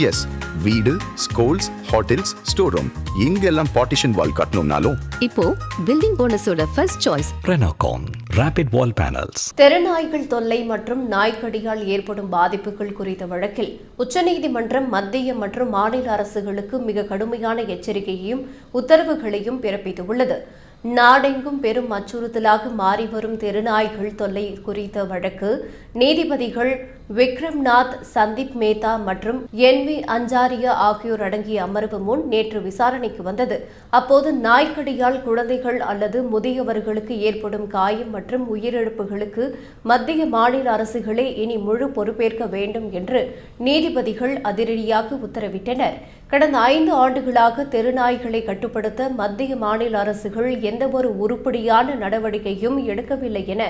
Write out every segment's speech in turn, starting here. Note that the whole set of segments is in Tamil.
எஸ், வீடு, ஸ்கூல்ஸ், ஹோட்டல்ஸ், ஸ்டோர் ரூம் இங்கெல்லாம் பார்ட்டிஷன் வால் கட்டணும்னாலும் இப்போ பில்டிங் போனஸோட first choice Renocon Rapid Wall Panels. தெருநாய்கள் தொல்லை மற்றும் நாய்க்கடியால் ஏற்படும் பாதிப்புகள் குறித்த வழக்கில் உச்சநீதிமன்றம் மத்திய மற்றும் மாநில அரசுகளுக்கு மிக கடுமையான எச்சரிக்கையையும் உத்தரவுகளையும் பிறப்பித்துள்ளது. நாடெங்கும் பெரும் அச்சுறுத்தலாக மாறி வரும் தெருநாய்கள் தொல்லை குறித்த வழக்கு நீதிபதிகள் விக்ரம்நாத், சந்தீப் மேத்தா மற்றும் என்.வி. அஞ்சாரியா ஆகியோர் அடங்கிய அமர்வு முன் நேற்று விசாரணைக்கு வந்தது. அப்போது நாய்க்கடியால் குழந்தைகள் அல்லது முதியவர்களுக்கு ஏற்படும் காயம் மற்றும் உயிரிழப்புகளுக்கு மத்திய மாநில அரசுகளே இனி முழு பொறுப்பேற்க வேண்டும் என்று நீதிபதிகள் அதிரடியாக உத்தரவிட்டனர். கடந்த 5 ஆண்டுகளாக தெருநாய்களை கட்டுப்படுத்த மத்திய மாநில அரசுகள் எந்தவொரு உருப்படியான நடவடிக்கையும் எடுக்கவில்லை என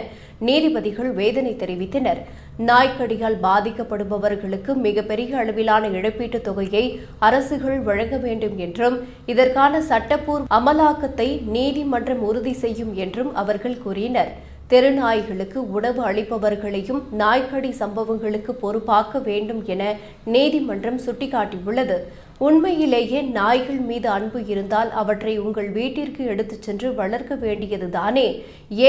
நீதிபதிகள் வேதனை தெரிவித்தனர். நாய்க்கடியால் பாதிக்கப்படுபவர்களுக்கு மிகப்பெரிய அளவிலான இழப்பீட்டுத் தொகையை அரசுகள் வழங்க வேண்டும் என்றும் இதற்கான சட்டப்பூர்வ அமலாக்கத்தை நீதிமன்றம் உறுதி செய்யும் என்றும் அவர்கள் கூறினர். தெருநாய்களுக்கு உணவு அளிப்பவர்களையும் நாய்க்கடி சம்பவங்களுக்கு பொறுப்பாக்க வேண்டும் என நீதிமன்றம் சுட்டிக்காட்டியுள்ளது. உண்மையிலேயே நாய்கள் மீது அன்பு இருந்தால் அவற்றை உங்கள் வீட்டிற்கு எடுத்துச் சென்று வளர்க்க வேண்டியதுதானே,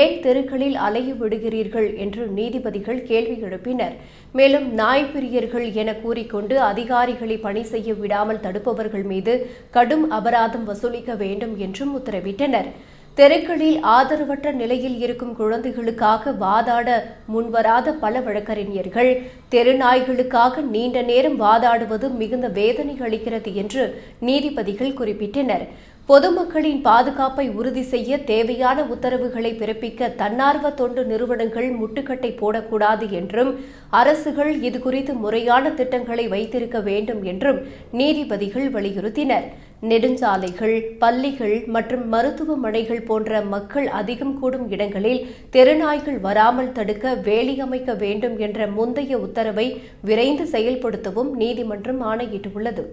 ஏன் தெருக்களில் அலைய விடுகிறீர்கள் என்று நீதிபதிகள் கேள்வி எழுப்பினர். மேலும் நாய் பிரியர்கள் என கூறிக்கொண்டு அதிகாரிகளை பணி செய்ய விடாமல் தடுப்பவர்கள் மீது கடும் அபராதம் வசூலிக்க வேண்டும் என்றும் உத்தரவிட்டனர். தெருக்களில் ஆதரவற்ற நிலையில் இருக்கும் குழந்தைகளுக்காக வாதாட முன்வராத பல வழக்கறிஞர்கள் தெருநாய்களுக்காக நீண்ட நேரம் வாதாடுவது மிகுந்த வேதனை அளிக்கிறது என்று நீதிபதிகள் குறிப்பிட்டனர். பொதுமக்களின் பாதுகாப்பை உறுதி செய்ய தேவையான உத்தரவுகளை பிறப்பிக்க தன்னார்வ தொண்டு நிறுவனங்கள் முட்டுக்கட்டை போடக்கூடாது என்றும் அரசுகள் இதுகுறித்து முறையான திட்டங்களை வைத்திருக்க வேண்டும் என்றும் நீதிபதிகள் வலியுறுத்தினர். நெடுஞ்சாலைகள், பள்ளிகள் மற்றும் மருத்துவமனைகள் போன்ற மக்கள் அதிகம் கூடும் இடங்களில் தெருநாய்கள் வராமல் தடுக்க வேலி அமைக்க வேண்டும் என்ற முந்தைய உத்தரவை விரைந்து செயல்படுத்தவும் நீதிமன்றம் ஆணையிட்டுள்ளது.